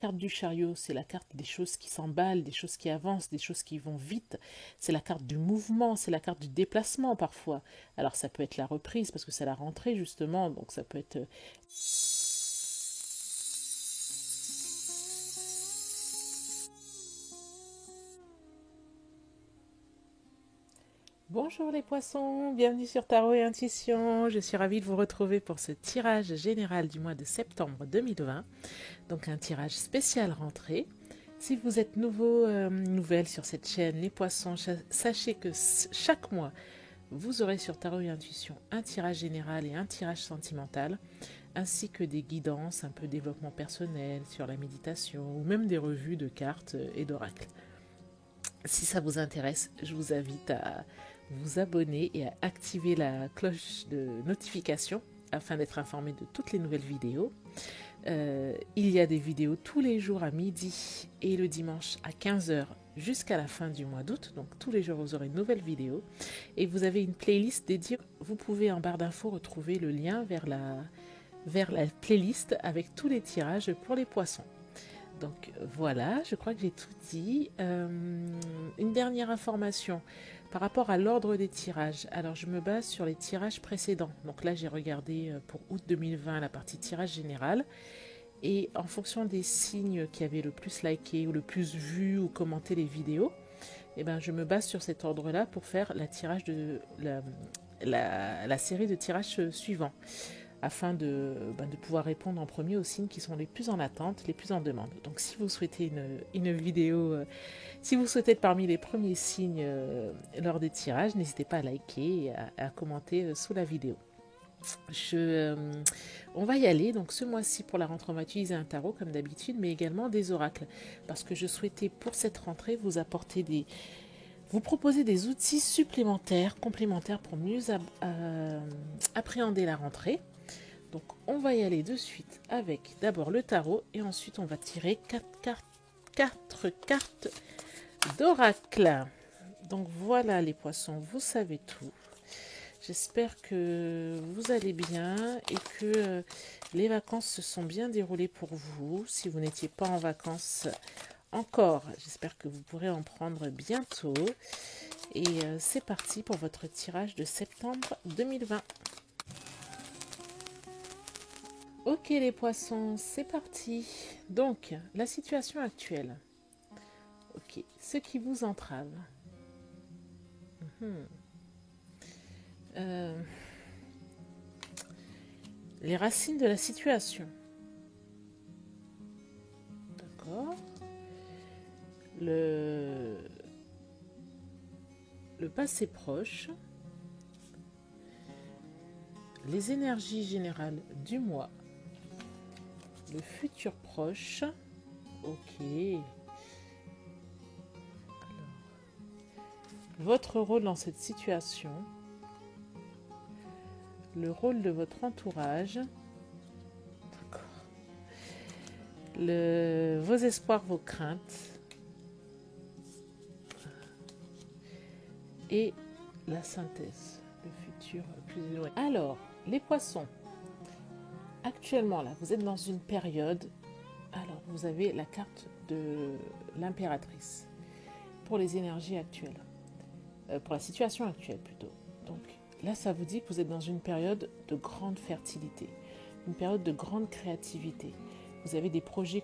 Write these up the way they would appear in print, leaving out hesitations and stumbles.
La carte du chariot, c'est la carte des choses qui s'emballent, des choses qui avancent, des choses qui vont vite. C'est la carte du mouvement, c'est la carte du déplacement parfois. Alors ça peut être la reprise parce que c'est la rentrée justement, donc ça peut être... Bonjour les poissons, bienvenue sur Tarot et Intuition. Je suis ravie de vous retrouver pour ce tirage général du mois de septembre 2020. Donc un tirage spécial rentrée. Si vous êtes nouvelle sur cette chaîne, les poissons, sachez que chaque mois, vous aurez sur Tarot et Intuition un tirage général et un tirage sentimental, ainsi que des guidances, un peu développement personnel sur la méditation, ou même des revues de cartes et d'oracles. Si ça vous intéresse, je vous invite à vous abonner et à activer la cloche de notification afin d'être informé de toutes les nouvelles vidéos. Il y a des vidéos tous les jours à midi et le dimanche à 15 heures jusqu'à la fin du mois d'août. Donc tous les jours, vous aurez une nouvelle vidéo. Et vous avez une playlist dédiée. Vous pouvez en barre d'infos retrouver le lien vers la playlist avec tous les tirages pour les poissons. Donc voilà, je crois que j'ai tout dit. Une dernière information par rapport à l'ordre des tirages. Alors je me base sur les tirages précédents. Donc là j'ai regardé pour août 2020 la partie tirage général. Et en fonction des signes qui avaient le plus liké ou le plus vu ou commenté les vidéos, eh ben, je me base sur cet ordre-là pour faire la série de tirages suivants, afin de pouvoir répondre en premier aux signes qui sont les plus en attente, les plus en demande. Donc si vous souhaitez une vidéo, si vous souhaitez être parmi les premiers signes lors des tirages, n'hésitez pas à liker et à commenter sous la vidéo. On va y aller. Donc ce mois-ci pour la rentrée, on va utiliser un tarot comme d'habitude, mais également des oracles, parce que je souhaitais pour cette rentrée vous proposer des outils supplémentaires, complémentaires pour mieux appréhender la rentrée. Donc on va y aller de suite avec d'abord le tarot et ensuite on va tirer 4 cartes d'oracle. Donc voilà les poissons, vous savez tout. J'espère que vous allez bien et que les vacances se sont bien déroulées pour vous. Si vous n'étiez pas en vacances encore, j'espère que vous pourrez en prendre bientôt. Et c'est parti pour votre tirage de septembre 2020. Ok les poissons, c'est parti. Donc, la situation actuelle. Ok, ce qui vous entrave. Euh, les racines de la situation. D'accord. Le passé proche. Les énergies générales du mois. Le futur proche. Ok. Alors, votre rôle dans cette situation. Le rôle de votre entourage. D'accord. Vos espoirs, vos craintes. Et la synthèse. Le futur plus éloigné. Alors, les poissons. Actuellement, là, vous êtes dans une période. Alors, vous avez la carte de l'impératrice pour les énergies actuelles, pour la situation actuelle plutôt. Donc là, ça vous dit que vous êtes dans une période de grande fertilité, une période de grande créativité. Vous avez des projets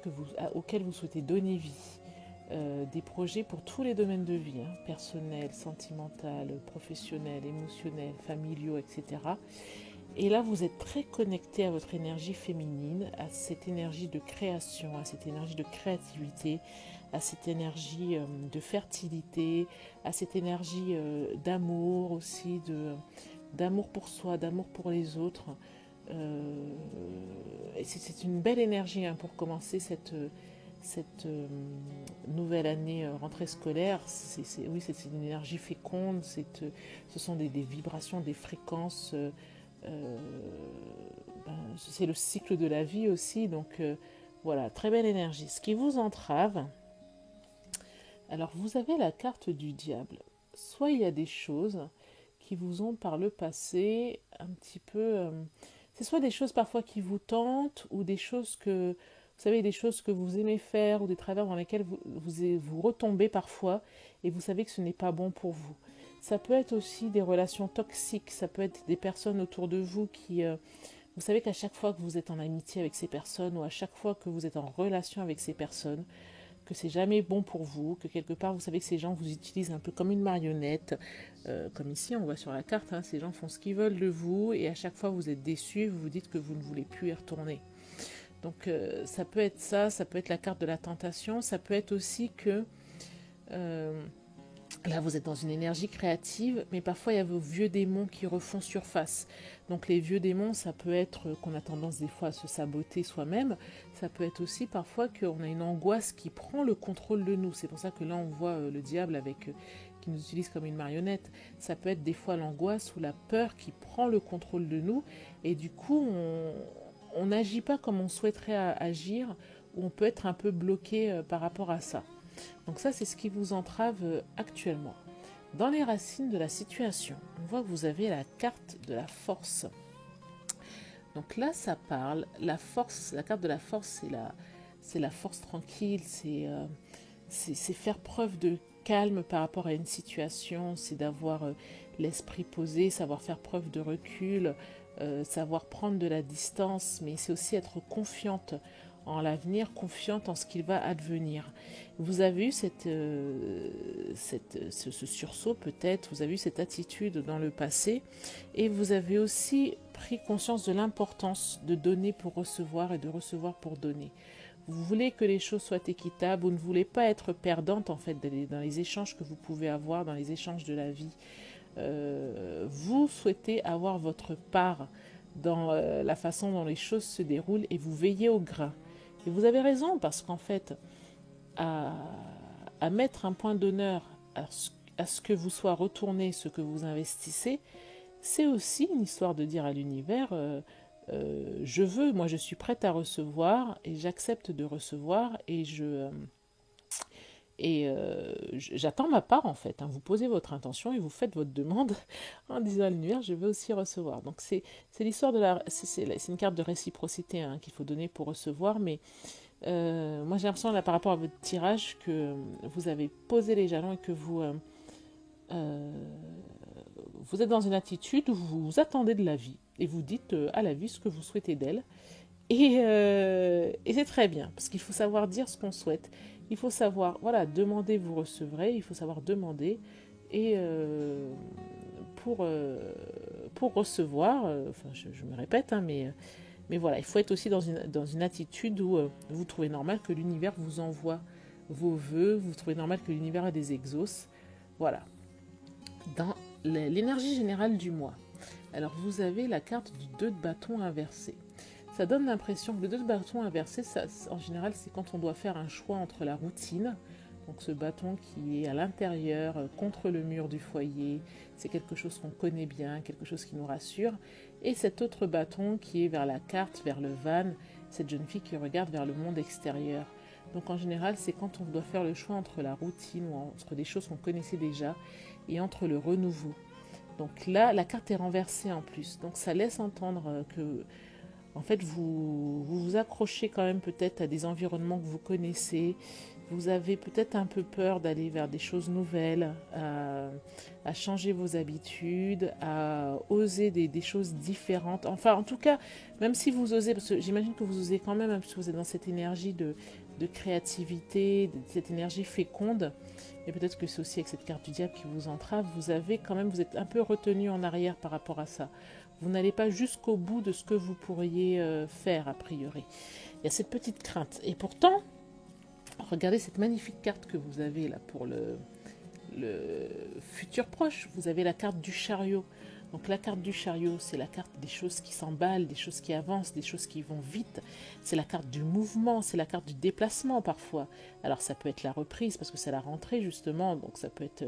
auxquels vous souhaitez donner vie, des projets pour tous les domaines de vie, hein, personnel, sentimental, professionnel, émotionnel, familiaux, etc. Et là, vous êtes très connecté à votre énergie féminine, à cette énergie de création, à cette énergie de créativité, à cette énergie de fertilité, à cette énergie d'amour aussi, d'amour pour soi, d'amour pour les autres. Et c'est une belle énergie hein, pour commencer cette nouvelle année rentrée scolaire. Oui, c'est une énergie féconde, ce sont des vibrations, des fréquences. C'est le cycle de la vie aussi, donc voilà, très belle énergie. Ce qui vous entrave, alors vous avez la carte du diable. Soit il y a des choses qui vous ont par le passé un petit peu... c'est soit des choses parfois qui vous tentent ou des choses que Vous savez, des choses que vous aimez faire ou des travers dans lesquels vous retombez parfois et vous savez que ce n'est pas bon pour vous. Ça peut être aussi des relations toxiques, ça peut être des personnes autour de vous qui... vous savez qu'à chaque fois que vous êtes en amitié avec ces personnes ou à chaque fois que vous êtes en relation avec ces personnes, que c'est jamais bon pour vous, que quelque part vous savez que ces gens vous utilisent un peu comme une marionnette, comme ici on voit sur la carte, hein, ces gens font ce qu'ils veulent de vous et à chaque fois vous êtes déçus, vous vous dites que vous ne voulez plus y retourner. Donc ça peut être ça, ça peut être la carte de la tentation, ça peut être aussi que euh, là vous êtes dans une énergie créative, mais parfois il y a vos vieux démons qui refont surface. Donc les vieux démons, ça peut être qu'on a tendance des fois à se saboter soi-même, ça peut être aussi parfois qu'on a une angoisse qui prend le contrôle de nous. C'est pour ça que là on voit le diable avec qui nous utilise comme une marionnette. Ça peut être des fois l'angoisse ou la peur qui prend le contrôle de nous et du coup on n'agit pas comme on souhaiterait agir, ou on peut être un peu bloqué par rapport à ça. Donc ça, c'est ce qui vous entrave actuellement. Dans les racines de la situation, on voit que vous avez la carte de la force. Donc là, ça parle, la force, la carte de la force, c'est la force tranquille, c'est faire preuve de calme par rapport à une situation, c'est d'avoir l'esprit posé, savoir faire preuve de recul, savoir prendre de la distance, mais c'est aussi être confiante en l'avenir, confiante en ce qu'il va advenir. Vous avez eu ce sursaut peut-être, vous avez eu cette attitude dans le passé et vous avez aussi pris conscience de l'importance de donner pour recevoir et de recevoir pour donner. Vous voulez que les choses soient équitables, vous ne voulez pas être perdante en fait dans les échanges que vous pouvez avoir, dans les échanges de la vie. Vous souhaitez avoir votre part dans la façon dont les choses se déroulent et vous veillez au grain. Et vous avez raison parce qu'en fait, à, à mettre un point d'honneur à ce que vous soit retourné ce que vous investissez, c'est aussi une histoire de dire à l'univers je veux, moi je suis prête à recevoir et j'accepte de recevoir j'attends ma part en fait. Hein. Vous posez votre intention et vous faites votre demande en disant à l'univers je veux aussi recevoir. Donc c'est l'histoire de la c'est une carte de réciprocité hein, qu'il faut donner pour recevoir, mais moi j'ai l'impression là par rapport à votre tirage que vous avez posé les jalons et que euh, vous êtes dans une attitude où vous attendez de la vie et vous dites à la vie ce que vous souhaitez d'elle. Et c'est très bien, parce qu'il faut savoir dire ce qu'on souhaite. Il faut savoir, voilà, demander, vous recevrez. Il faut savoir demander. Et pour recevoir, enfin, je me répète, hein, mais voilà, il faut être aussi dans une attitude où vous trouvez normal que l'univers vous envoie vos vœux, vous trouvez normal que l'univers a des exauces. Voilà. Dans l'énergie générale du mois. Alors, vous avez la carte du 2 de bâton inversé. Ça donne l'impression que le 2 de bâton inversé, ça, en général, c'est quand on doit faire un choix entre la routine, donc ce bâton qui est à l'intérieur, contre le mur du foyer, c'est quelque chose qu'on connaît bien, quelque chose qui nous rassure, et cet autre bâton qui est vers la carte, vers le van, cette jeune fille qui regarde vers le monde extérieur. Donc en général, c'est quand on doit faire le choix entre la routine ou entre des choses qu'on connaissait déjà et entre le renouveau. Donc là, la carte est renversée en plus. Donc ça laisse entendre que en fait, vous accrochez quand même peut-être à des environnements que vous connaissez. Vous avez peut-être un peu peur d'aller vers des choses nouvelles, à changer vos habitudes, à oser des choses différentes. Enfin, en tout cas, même si vous osez, parce que j'imagine que vous osez quand même, parce que vous êtes dans cette énergie de créativité, cette énergie féconde, et peut-être que c'est aussi avec cette carte du diable qui vous entrave, vous êtes un peu retenu en arrière par rapport à ça. Vous n'allez pas jusqu'au bout de ce que vous pourriez faire, a priori. Il y a cette petite crainte. Et pourtant, regardez cette magnifique carte que vous avez là pour le futur proche. Vous avez la carte du chariot. Donc la carte du chariot, c'est la carte des choses qui s'emballent, des choses qui avancent, des choses qui vont vite. C'est la carte du mouvement, c'est la carte du déplacement parfois. Alors ça peut être la reprise parce que c'est la rentrée justement, donc ça peut être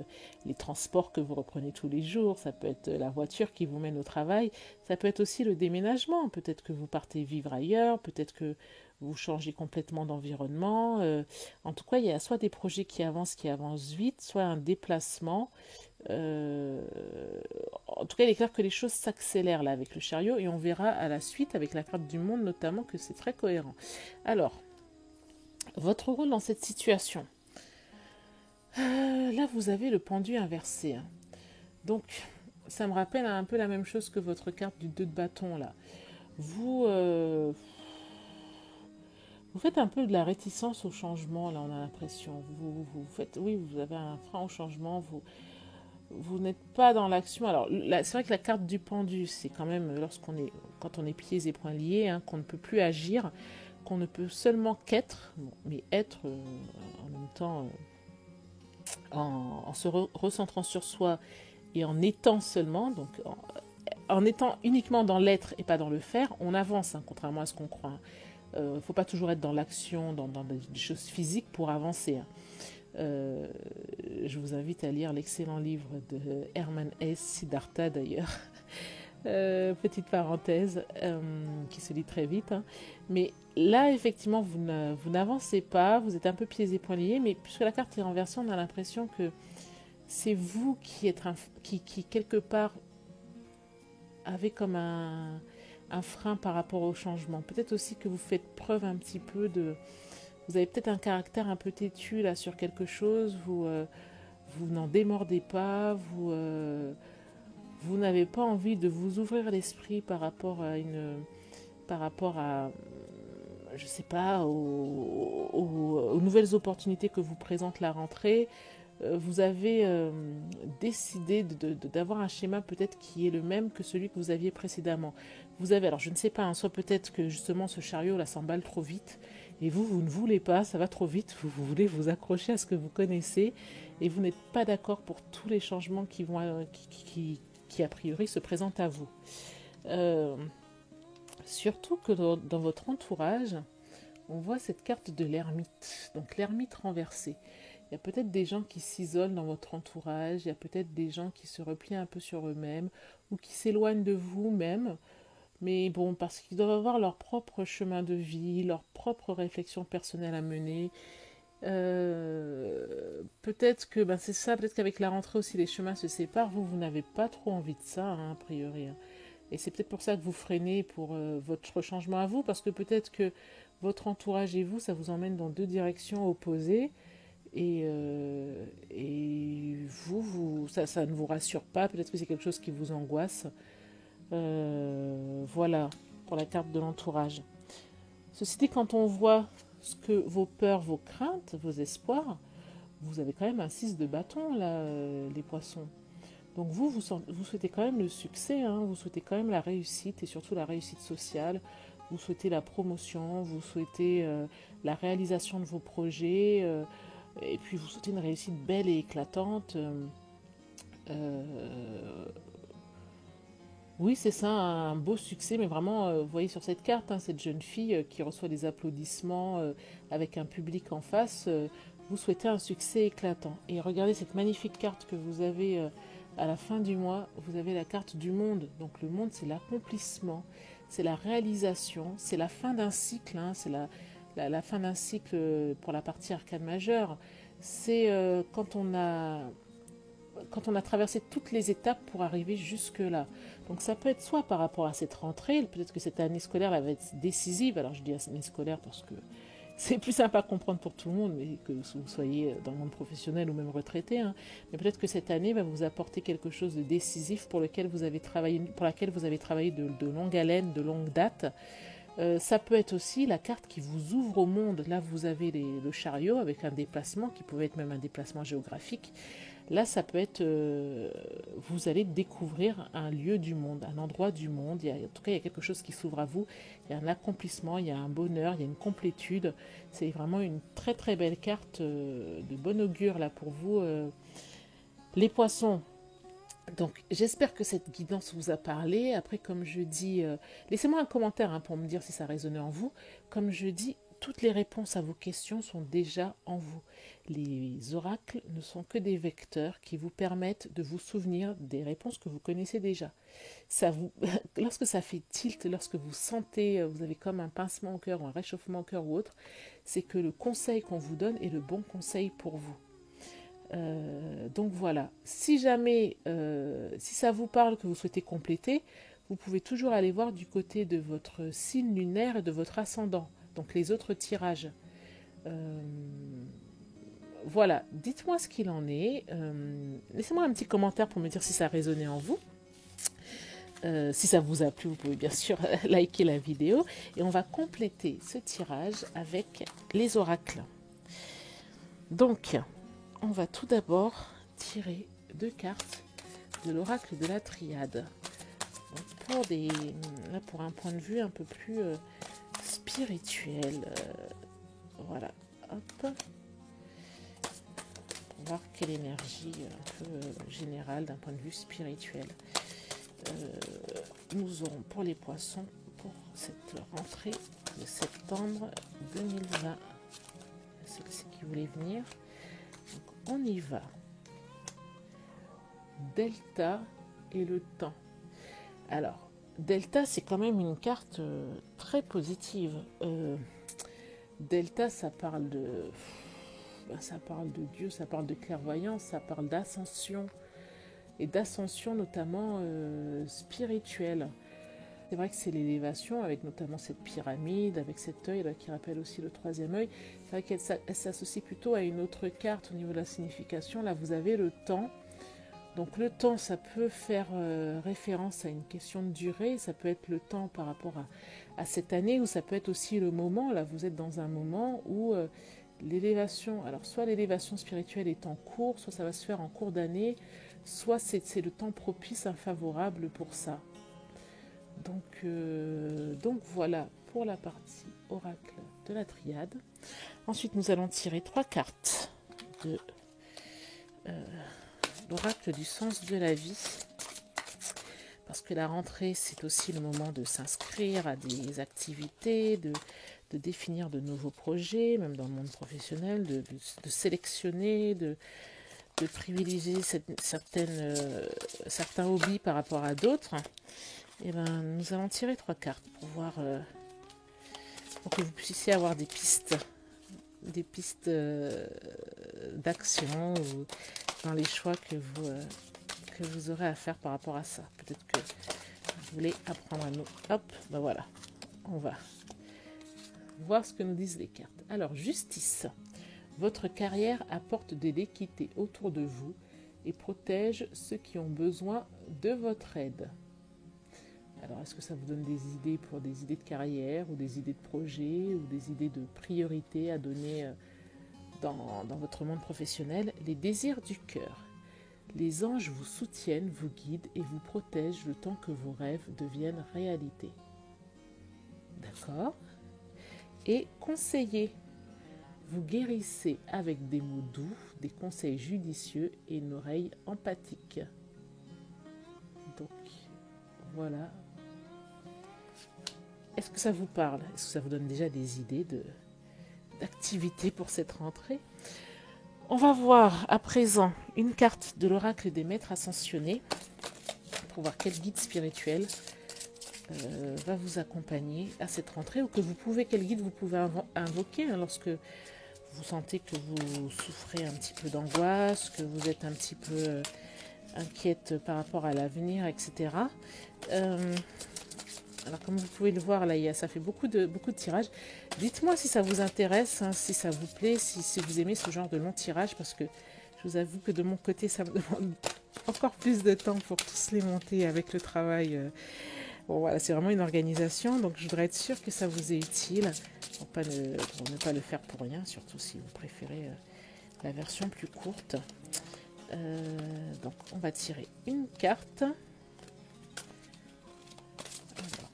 les transports que vous reprenez tous les jours, ça peut être la voiture qui vous mène au travail, ça peut être aussi le déménagement, peut-être que vous partez vivre ailleurs, peut-être que vous changez complètement d'environnement. En tout cas, il y a soit des projets qui avancent vite, soit un déplacement. Euh, En tout cas, il est clair que les choses s'accélèrent là avec le chariot et on verra à la suite avec la carte du monde notamment que c'est très cohérent. Alors, Votre rôle dans cette situation. Là, vous avez le pendu inversé, hein. Donc, ça me rappelle un peu la même chose que votre carte du 2 de bâton, là. Vous, vous faites un peu de la réticence au changement, là, on a l'impression. Vous faites, oui, vous avez un frein au changement, vous n'êtes pas dans l'action. Alors, c'est vrai que la carte du pendu, c'est quand même quand on est pieds et poings liés, hein, qu'on ne peut plus agir, qu'on ne peut seulement qu'être, bon, mais être en même temps, en se recentrant sur soi et en étant seulement, donc en étant uniquement dans l'être et pas dans le faire, on avance, hein, contrairement à ce qu'on croit. Il ne faut pas toujours être dans l'action, dans des choses physiques pour avancer, hein. Euh, je vous invite à lire l'excellent livre de Hermann Hesse, Siddhartha d'ailleurs. Petite parenthèse qui se lit très vite, hein. Mais là, effectivement, vous n'avancez pas, vous êtes un peu pieds et poings liés, mais puisque la carte est renversée, on a l'impression que c'est vous qui êtes qui quelque part avez comme un frein par rapport au changement. Peut-être aussi que vous faites preuve un petit peu de... Vous avez peut-être un caractère un peu têtu là sur quelque chose, vous n'en démordez pas, vous n'avez pas envie de vous ouvrir l'esprit par rapport à par rapport à, je sais pas, aux nouvelles opportunités que vous présente la rentrée. Vous avez décidé d'avoir un schéma peut-être qui est le même que celui que vous aviez précédemment. Vous avez, alors je ne sais pas, hein, soit peut-être que justement ce chariot là s'emballe trop vite et vous ne voulez pas, ça va trop vite, vous voulez vous accrocher à ce que vous connaissez et vous n'êtes pas d'accord pour tous les changements qui a priori se présentent à vous. Euh, Surtout que dans votre entourage, on voit cette carte de l'ermite, donc l'ermite renversé. Il y a peut-être des gens qui s'isolent dans votre entourage, il y a peut-être des gens qui se replient un peu sur eux-mêmes ou qui s'éloignent de vous-même, mais bon, parce qu'ils doivent avoir leur propre chemin de vie, leur propre réflexion personnelle à mener. Peut-être que ben c'est ça, peut-être qu'avec la rentrée aussi les chemins se séparent, vous n'avez pas trop envie de ça, hein, a priori, hein. Et c'est peut-être pour ça que vous freinez pour votre changement à vous, parce que peut-être que votre entourage et vous, ça vous emmène dans deux directions opposées. Et ça ne vous rassure pas. Peut-être que c'est quelque chose qui vous angoisse. Voilà, pour la carte de l'entourage. Ceci dit, quand on voit ce que vos peurs, vos craintes, vos espoirs, vous avez quand même un 6 de bâton, là, les poissons. Donc vous souhaitez quand même le succès, hein, vous souhaitez quand même la réussite et surtout la réussite sociale. Vous souhaitez la promotion, vous souhaitez la réalisation de vos projets, et puis vous souhaitez une réussite belle et éclatante. Euh, oui, c'est ça, un beau succès, mais vraiment, vous voyez sur cette carte, hein, cette jeune fille qui reçoit des applaudissements avec un public en face, vous souhaitez un succès éclatant. Et regardez cette magnifique carte que vous avez à la fin du mois, vous avez la carte du monde. Donc le monde, c'est l'accomplissement, c'est la réalisation, c'est la fin d'un cycle, hein, c'est la fin d'un cycle pour la partie arcane majeure. C'est quand on a traversé toutes les étapes pour arriver jusque-là. Donc ça peut être soit par rapport à cette rentrée, peut-être que cette année scolaire elle va être décisive, alors je dis année scolaire parce que c'est plus sympa à comprendre pour tout le monde, mais que vous soyez dans le monde professionnel ou même retraité, hein. Mais peut-être que cette année va vous apporter quelque chose de décisif pour laquelle vous avez travaillé de longue haleine, de longue date. Ça peut être aussi la carte qui vous ouvre au monde. Là, vous avez le chariot avec un déplacement qui pouvait être même un déplacement géographique. Là, ça peut être, vous allez découvrir un lieu du monde, un endroit du monde. En tout cas, il y a quelque chose qui s'ouvre à vous. Il y a un accomplissement, il y a un bonheur, il y a une complétude. C'est vraiment une très très belle carte de bon augure là pour vous, les poissons. Donc, j'espère que cette guidance vous a parlé. Après, comme je dis, laissez-moi un commentaire, hein, pour me dire si ça résonnait en vous. Comme je dis, toutes les réponses à vos questions sont déjà en vous. Les oracles ne sont que des vecteurs qui vous permettent de vous souvenir des réponses que vous connaissez déjà. Lorsque ça fait tilt, lorsque vous sentez, vous avez comme un pincement au cœur ou un réchauffement au cœur ou autre, c'est que le conseil qu'on vous donne est le bon conseil pour vous. Donc voilà, si jamais, si ça vous parle que vous souhaitez compléter, vous pouvez toujours aller voir du côté de votre signe lunaire et de votre ascendant, donc les autres tirages. Euh, voilà, dites-moi ce qu'il en est. Laissez-moi un petit commentaire pour me dire si ça a résonné en vous. Si ça vous a plu, vous pouvez bien sûr liker la vidéo. Et on va compléter ce tirage avec les oracles. Donc, on va tout d'abord tirer 2 cartes de l'oracle de la triade. Donc pour un point de vue un peu plus spirituel. Voilà, hop. Pour voir quelle énergie un peu générale d'un point de vue spirituel nous aurons pour les poissons pour cette rentrée de septembre 2020. Celle-ci qui voulait venir. Donc, on y va. Delta et le temps. Alors, Delta, c'est quand même une carte très positive. Delta, ça parle de Dieu, ça parle de clairvoyance, ça parle d'ascension, et d'ascension notamment spirituelle. C'est vrai que c'est l'élévation, avec notamment cette pyramide, avec cet œil là, qui rappelle aussi le troisième œil. C'est vrai qu'elle s'associe plutôt à une autre carte au niveau de la signification. Là, vous avez le temps. Donc le temps, ça peut faire référence à une question de durée. Ça peut être le temps par rapport à cette année, ou ça peut être aussi le moment. Là, vous êtes dans un moment où l'élévation, alors soit l'élévation spirituelle est en cours, soit ça va se faire en cours d'année, soit c'est le temps propice, favorable pour ça. Donc voilà pour la partie oracle de la triade. Ensuite, nous allons tirer 3 cartes de l'oracle du sens de la vie. Parce que la rentrée, c'est aussi le moment de s'inscrire à des activités, de définir de nouveaux projets, même dans le monde professionnel, de sélectionner, de privilégier certains hobbies par rapport à d'autres. Et ben, nous allons tirer 3 cartes pour voir, pour que vous puissiez avoir des pistes d'action ou dans les choix que vous aurez à faire par rapport à ça. Peut-être que vous voulez apprendre un autre. Hop, ben voilà, on va voir ce que nous disent les cartes. Alors, justice. Votre carrière apporte de l'équité autour de vous et protège ceux qui ont besoin de votre aide. Alors, est-ce que ça vous donne des idées pour des idées de carrière ou des idées de projet ou des idées de priorité à donner dans votre monde professionnel? Les désirs du cœur. Les anges vous soutiennent, vous guident et vous protègent le temps que vos rêves deviennent réalité. D'accord? Et conseiller. Vous guérissez avec des mots doux, des conseils judicieux et une oreille empathique. Donc, voilà. Est-ce que ça vous parle? Est-ce que ça vous donne déjà des idées d'activités pour cette rentrée? On va voir à présent une carte de l'oracle des maîtres ascensionnés pour voir quel guide spirituel va vous accompagner à cette rentrée, ou quel guide vous pouvez invoquer lorsque vous sentez que vous souffrez un petit peu d'angoisse, que vous êtes un petit peu inquiète par rapport à l'avenir, etc. Alors comme vous pouvez le voir, là, ça fait beaucoup de tirages. Dites-moi si ça vous intéresse, si ça vous plaît, si vous aimez ce genre de long tirage, parce que je vous avoue que de mon côté, ça me demande encore plus de temps pour tous les monter avec le travail. Bon voilà, c'est vraiment une organisation, donc je voudrais être sûre que ça vous est utile, pour ne pas le faire pour rien, surtout si vous préférez la version plus courte. Donc on va tirer une carte.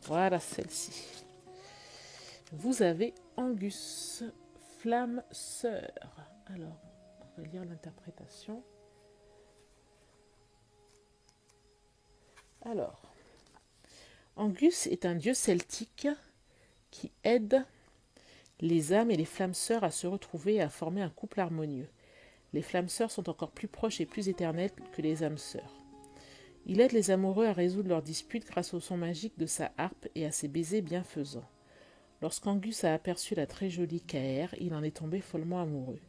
Voilà celle-ci. Vous avez Angus, flamme sœur. Alors, on va lire l'interprétation. Alors, Angus est un dieu celtique qui aide les âmes et les flammes sœurs à se retrouver et à former un couple harmonieux. Les flammes sœurs sont encore plus proches et plus éternelles que les âmes sœurs. Il aide les amoureux à résoudre leurs disputes grâce au son magique de sa harpe et à ses baisers bienfaisants. Lorsqu'Angus a aperçu la très jolie Caer, il en est tombé follement amoureux.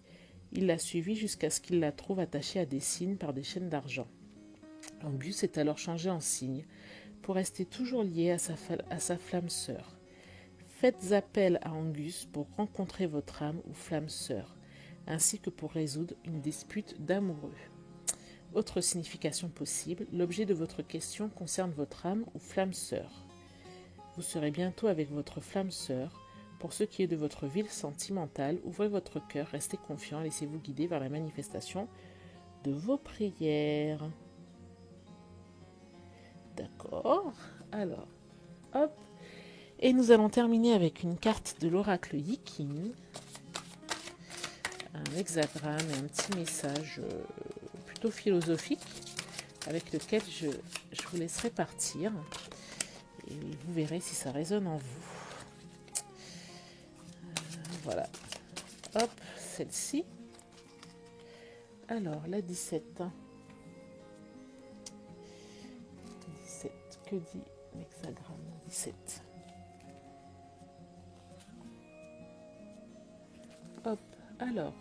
Il l'a suivie jusqu'à ce qu'il la trouve attachée à des cygnes par des chaînes d'argent. Angus est alors changé en cygne pour rester toujours lié à sa flamme sœur. Faites appel à Angus pour rencontrer votre âme ou flamme sœur, ainsi que pour résoudre une dispute d'amoureux. Autre signification possible, l'objet de votre question concerne votre âme ou flamme sœur. Vous serez bientôt avec votre flamme sœur. Pour ce qui est de votre vie sentimentale, ouvrez votre cœur, restez confiant, laissez-vous guider vers la manifestation de vos prières. D'accord, alors, hop. Et nous allons terminer avec une carte de l'oracle Yiking, un hexagramme et un petit message plutôt philosophique avec lequel je vous laisserai partir et vous verrez si ça résonne en vous. Voilà, hop, celle-ci. Alors, la 17. 17, que dit l'hexagramme 17? Hop, alors,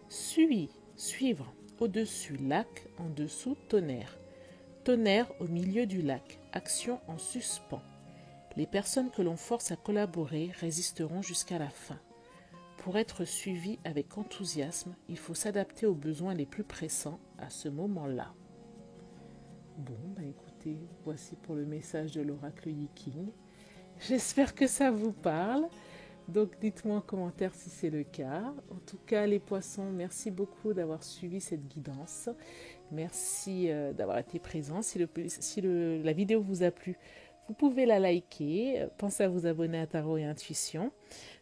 suivre, au-dessus lac, en dessous tonnerre. Tonnerre au milieu du lac, action en suspens. Les personnes que l'on force à collaborer résisteront jusqu'à la fin. Pour être suivi avec enthousiasme, il faut s'adapter aux besoins les plus pressants à ce moment-là. Bon, écoutez, voici pour le message de l'oracle Yiking. J'espère que ça vous parle. Donc dites-moi en commentaire si c'est le cas. En tout cas, les poissons, merci beaucoup d'avoir suivi cette guidance. Merci d'avoir été présents. Si la vidéo vous a plu, vous pouvez la liker. Pensez à vous abonner à Tarot et Intuition.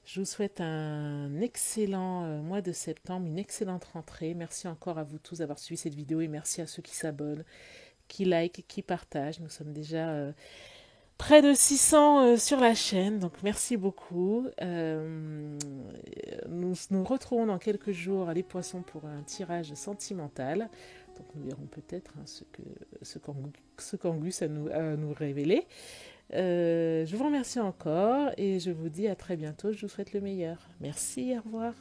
Je vous souhaite un excellent mois de septembre, une excellente rentrée. Merci encore à vous tous d'avoir suivi cette vidéo et merci à ceux qui s'abonnent, qui likent, qui partagent. Nous sommes déjà près de 600 sur la chaîne, donc merci beaucoup. Nous nous retrouvons dans quelques jours les poissons pour un tirage sentimental. Donc nous verrons peut-être ce qu'Angus a nous révélé. Je vous remercie encore et je vous dis à très bientôt. Je vous souhaite le meilleur. Merci, au revoir.